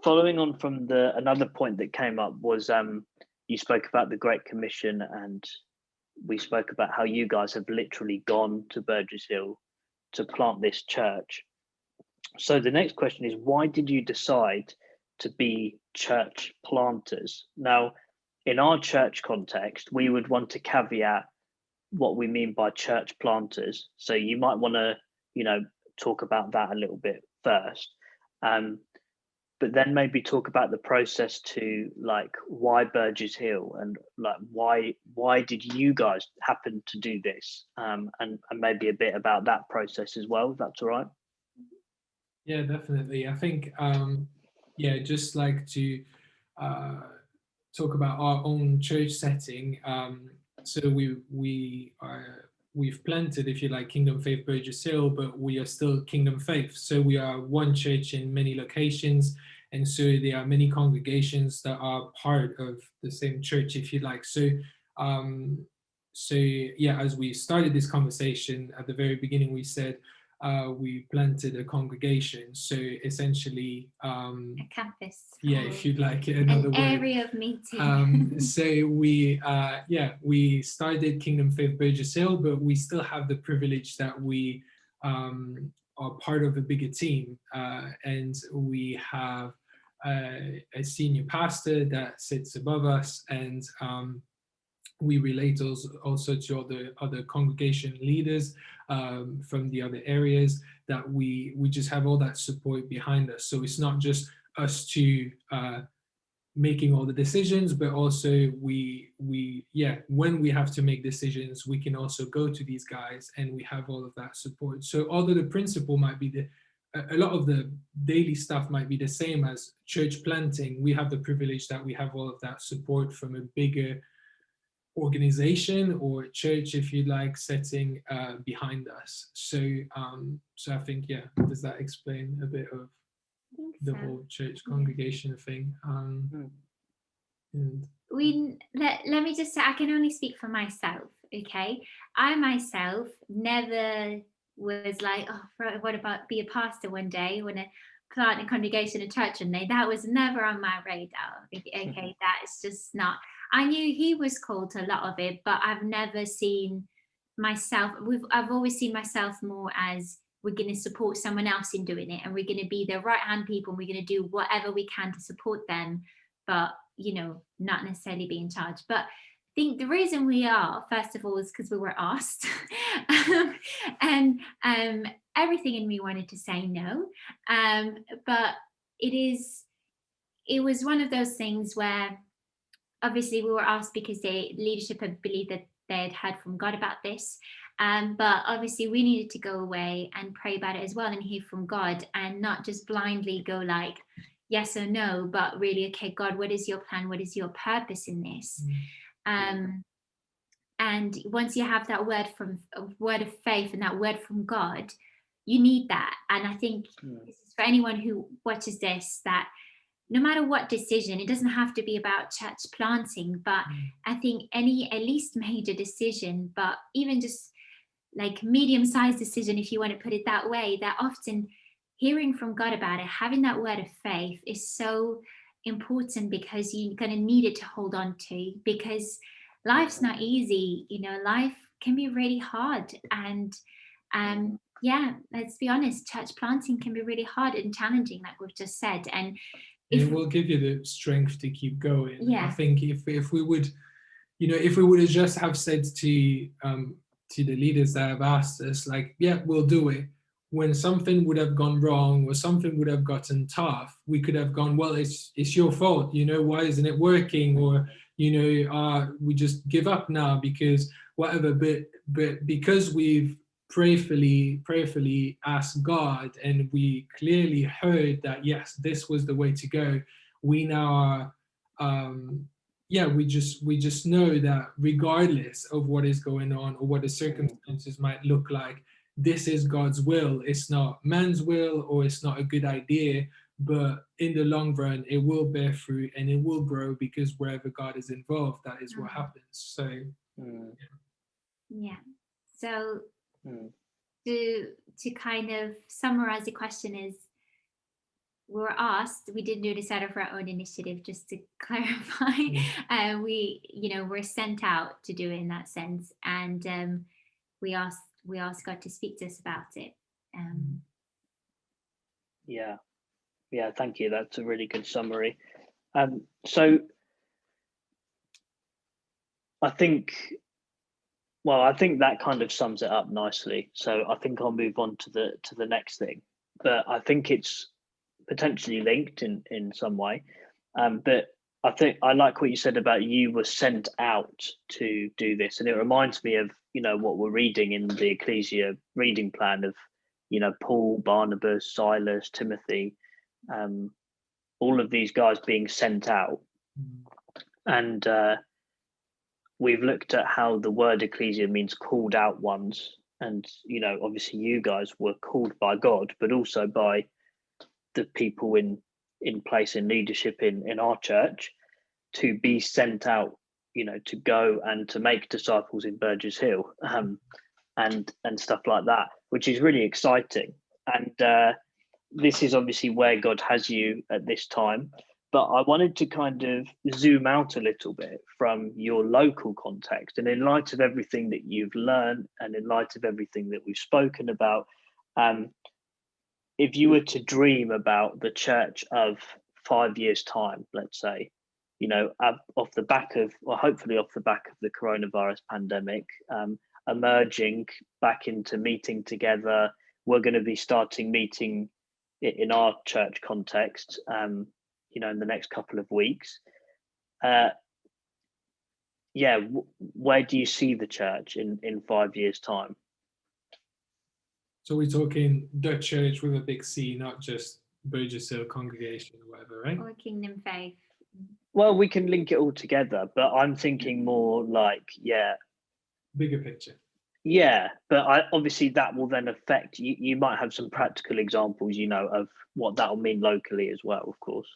following on from another point that came up was you spoke about the Great Commission, and we spoke about how you guys have literally gone to Burgess Hill to plant this church. So the next question is, why did you decide to be church planters? Now, in our church context, we would want to caveat what we mean by church planters. So you might want to, talk about that a little bit first. But then maybe talk about the process to like why Burgess Hill, and like why did you guys happen to do this, and maybe a bit about that process as well, if that's all right. Yeah, definitely. I think just like to talk about our own church setting. So we've planted, if you like, Kingdom Faith Burgess Hill, but we are still Kingdom Faith. So we are one church in many locations, and so there are many congregations that are part of the same church, if you like. So as we started this conversation at the very beginning, we said we planted a congregation. So essentially, a campus. Yeah, if you'd like another an word. Area of meeting. So we started Kingdom Faith Burgess Hill, but we still have the privilege that we are part of a bigger team, and we have a senior pastor that sits above us, and we relate also to other congregation leaders from the other areas, that we just have all that support behind us. So it's not just us two making all the decisions, but also when we have to make decisions, we can also go to these guys, and we have all of that support. So although the principle might be a lot of the daily stuff might be the same as church planting, we have the privilege that we have all of that support from a bigger organization or church, if you like, setting behind us. So I think, does that explain a bit of the whole church congregation thing? And let me just say, I can only speak for myself, okay? I myself never was like, what about be a pastor one day, when a plant a congregation, a church one day. That was never on my radar, okay? That is just not. I knew he was called to a lot of it, but I've never seen myself, I've always seen myself more as, we're going to support someone else in doing it, and we're going to be the right hand people, and we're going to do whatever we can to support them, but not necessarily be in charge. But I think the reason we are, first of all, is because we were asked, and everything in me wanted to say no, but it was one of those things where obviously we were asked because the leadership had believed that they had heard from God about this. But obviously we needed to go away and pray about it as well, and hear from God, and not just blindly go like yes or no, but really, okay, God, what is your plan? What is your purpose in this? And once you have that word of faith and that word from God, you need that. And I think this is for anyone who watches this, that no matter what decision, it doesn't have to be about church planting, but I think at least major decision, but even just like medium-sized decision, if you want to put it that way, that often hearing from God about it, having that word of faith is so important, because you're going to need it to hold on to, because life's not easy. Life can be really hard. And let's be honest, church planting can be really hard and challenging, like we've just said. And it will give you the strength to keep going. Yeah. I think if we would, if we would have just have said to the leaders that have asked us, like, we'll do it, when something would have gone wrong or something would have gotten tough, we could have gone, well, it's your fault, why isn't it working? Or, we just give up now because whatever. But because we've prayerfully asked God, and we clearly heard that, yes, this was the way to go, we now are, we just know that regardless of what is going on or what the circumstances might look like, this is God's will. It's not man's will, or it's not a good idea, but in the long run, it will bear fruit and it will grow, because wherever God is involved, that is what happens. So, So to kind of summarize the question is, were asked, we didn't do this out of our own initiative, just to clarify. We, were sent out to do it in that sense, and we asked God to speak to us about it. Yeah, thank you. That's a really good summary. So I think that kind of sums it up nicely. So I think I'll move on to the next thing, but I think it's potentially linked in some way. But I think I like what you said about you were sent out to do this, and it reminds me of what we're reading in the Ecclesia reading plan of Paul, Barnabas, Silas, Timothy, all of these guys being sent out, and we've looked at how the word ecclesia means called out ones, and obviously you guys were called by God, but also by the people in place in leadership in our church to be sent out, to go and to make disciples in Burgess Hill, and stuff like that, which is really exciting. And this is obviously where God has you at this time. But I wanted to kind of zoom out a little bit from your local context, and in light of everything that you've learned and in light of everything that we've spoken about, if you were to dream about the church of 5 years' time, let's say, off the back of, or hopefully off the back of the coronavirus pandemic, emerging back into meeting together, we're going to be starting meeting in our church context, in the next couple of weeks. Where do you see the church in 5 years' time? So we're talking the church with a big C, not just Burgess Hill congregation or whatever, right? Or Kingdom Faith. Well, we can link it all together, but I'm thinking more like, bigger picture. Yeah, but obviously that will then affect you. You might have some practical examples, of what that will mean locally as well, of course.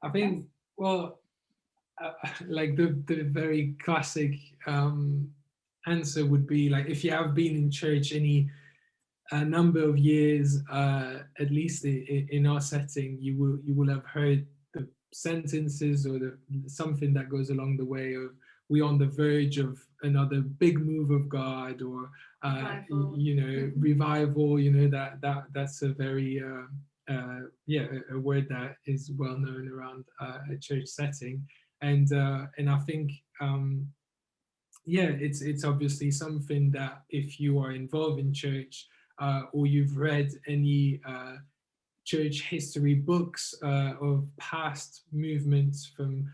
I think, like the very classic answer would be, like, if you have been in church a number of years, at least in our setting, you will have heard the sentences or something that goes along the way of, we're on the verge of another big move of God, or revival. That's a very a word that is well known around a church setting, and I think it's obviously something that, if you are involved in church, or you've read any church history books of past movements from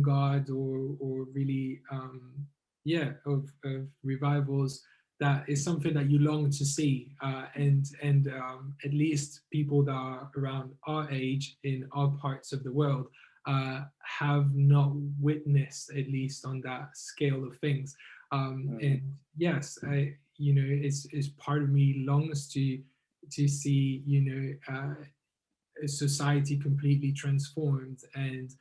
God, or really of revivals, that is something that you long to see, and at least people that are around our age in our parts of the world have not witnessed, at least on that scale of things. And yes, it's part of me longs to see a society completely transformed, and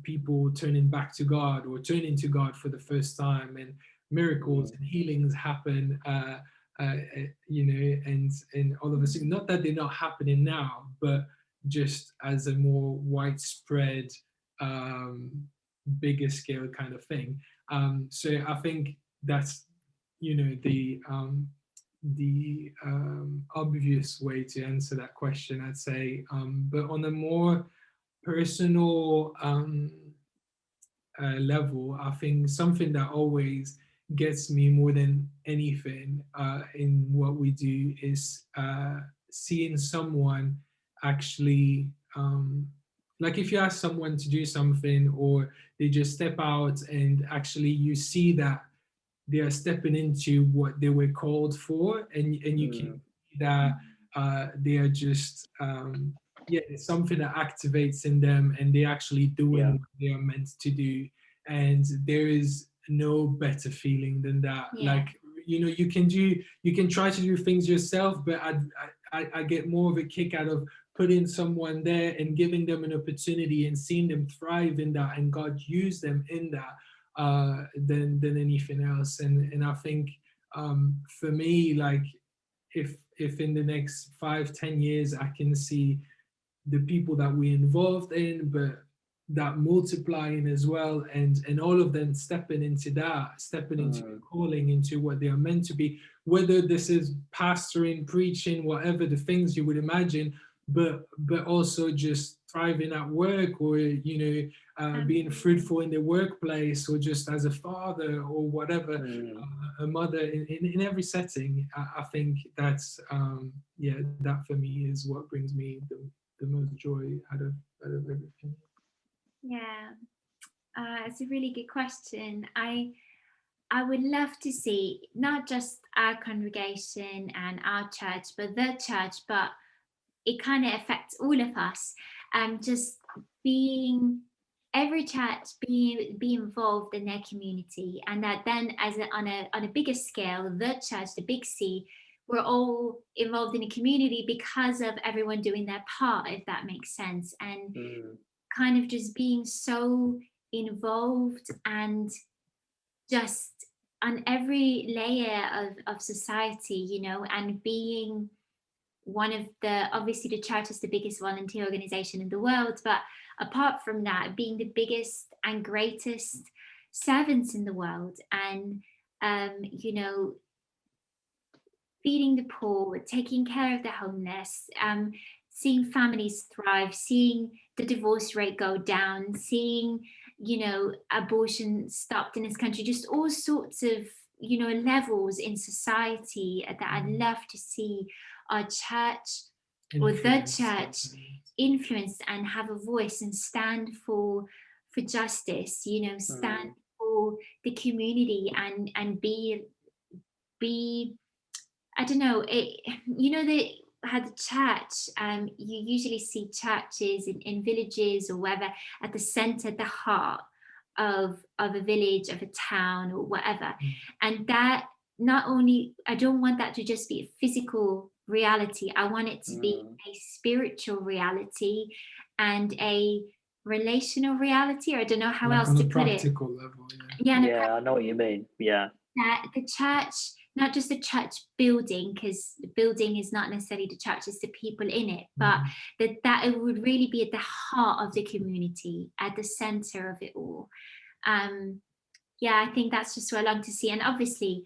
people turning back to God, or turning to God for the first time, and miracles and healings happen, and all of a sudden, not that they're not happening now, but just as a more widespread, bigger scale kind of thing. So I think that's the obvious way to answer that question, I'd say. But on a more personal level, I think something that always gets me more than anything in what we do is seeing someone actually, like, if you ask someone to do something, or they just step out, and actually you see that they are stepping into what they were called for, and you can see that they are just it's something that activates in them, and they're actually doing what they are meant to do. And there is no better feeling than that. Like, you can try to do things yourself, but I get more of a kick out of putting someone there and giving them an opportunity and seeing them thrive in that, and God use them in that, than anything else. And I think for me, like, if if in the next 5-10 years I can see the people that we involved in, but that multiplying as well, and all of them stepping into the calling, into what they are meant to be, whether this is pastoring, preaching, whatever the things you would imagine, but also just thriving at work, or being fruitful in the workplace, or just as a father or whatever, a mother, in every setting. I think that's that for me is what brings me the most joy out of everything. Yeah, it's a really good question. I would love to see not just our congregation and our church, but the church, but it kind of affects all of us. Just being every church be involved in their community, and that then on a bigger scale, the church, the big C, we're all involved in a community because of everyone doing their part, if that makes sense, and kind of just being so involved and just on every layer of society, and being one of obviously the church is the biggest volunteer organization in the world, but apart from that, being the biggest and greatest servants in the world, and feeding the poor, taking care of the homeless, seeing families thrive, seeing the divorce rate go down, seeing abortion stopped in this country, just all sorts of levels in society that I'd love to see our church or the church influence and have a voice and stand for justice, stand for the community, and be I don't know, they had a church, you usually see churches in villages or wherever at the center, the heart of a village, of a town or whatever. And that not only, I don't want that to just be a physical reality, I want it to be a spiritual reality and a relational reality, or I don't know how else to put it. Practical level, I know what you mean. Yeah. That the church, not just the church building, because the building is not necessarily the church, it's the people in it, but that it would really be at the heart of the community, at the center of it all. I think that's just what I long to see. And obviously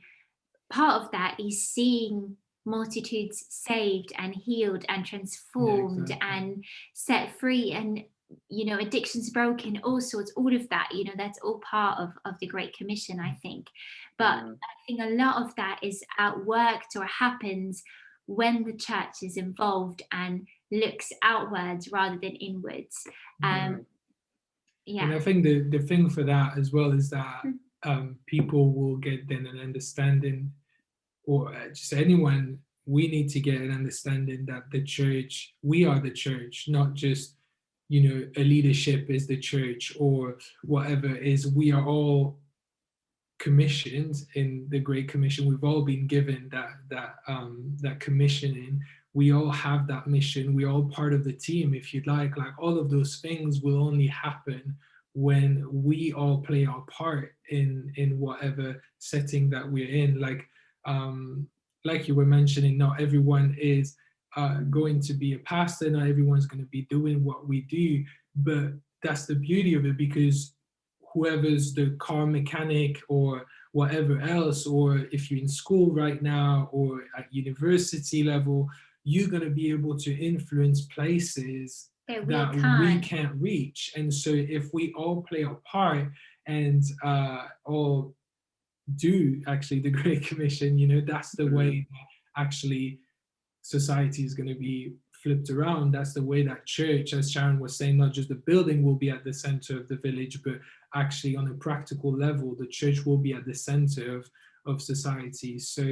part of that is seeing multitudes saved and healed and transformed and set free, and addictions broken, all sorts, all of that, that's all part of the Great Commission, I think. But I think a lot of that is outworked or happens when the church is involved and looks outwards rather than inwards. And I think the thing for that as well is that people will get then an understanding, or just anyone, we need to get an understanding that the church, we are the church, not just a leadership is the church or whatever is. We are all commissioned in the Great Commission. We've all been given that commissioning. We all have that mission. We're all part of the team, if you'd like all of those things will only happen when we all play our part in whatever setting that we're in. Like you were mentioning, not everyone is going to be a pastor, not everyone's going to be doing what we do, but that's the beauty of it, because whoever's the car mechanic or whatever else, or if you're in school right now or at university level, you're going to be able to influence places that we can't reach. And so if we all play our part and all do actually the Great Commission, that's the way that actually society is going to be flipped around. That's the way that church, as Sharon was saying, not just the building will be at the center of the village, but actually on a practical level, the church will be at the center of society. So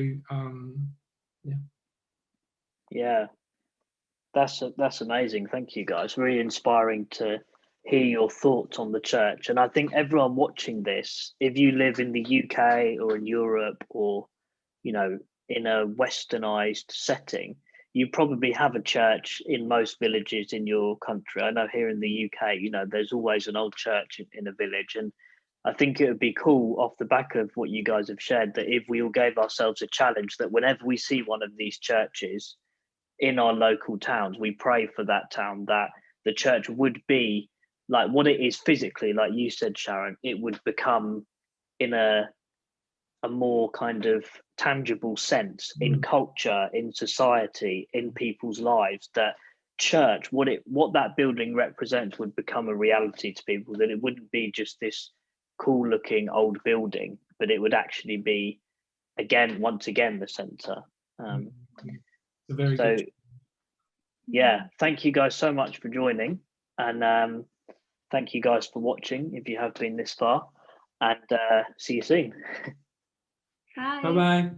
that's amazing. Thank you, guys. Really inspiring to hear your thoughts on the church. And I think everyone watching this, if you live in the UK or in Europe or in a westernized setting, you probably have a church in most villages in your country. I know here in the UK, there's always an old church in a village, and I think it would be cool off the back of what you guys have shared, that if we all gave ourselves a challenge, that whenever we see one of these churches in our local towns, we pray for that town, that the church would be like what it is physically, like you said, Sharon. It would become in a more kind of tangible sense in culture, in society, in people's lives, that church, what that building represents, would become a reality to people, that it wouldn't be just this cool looking old building, but it would actually be once again the center. Very so good. yeah, thank you guys so much for joining, and thank you guys for watching if you have been this far, and see you soon. Bye. Bye-bye.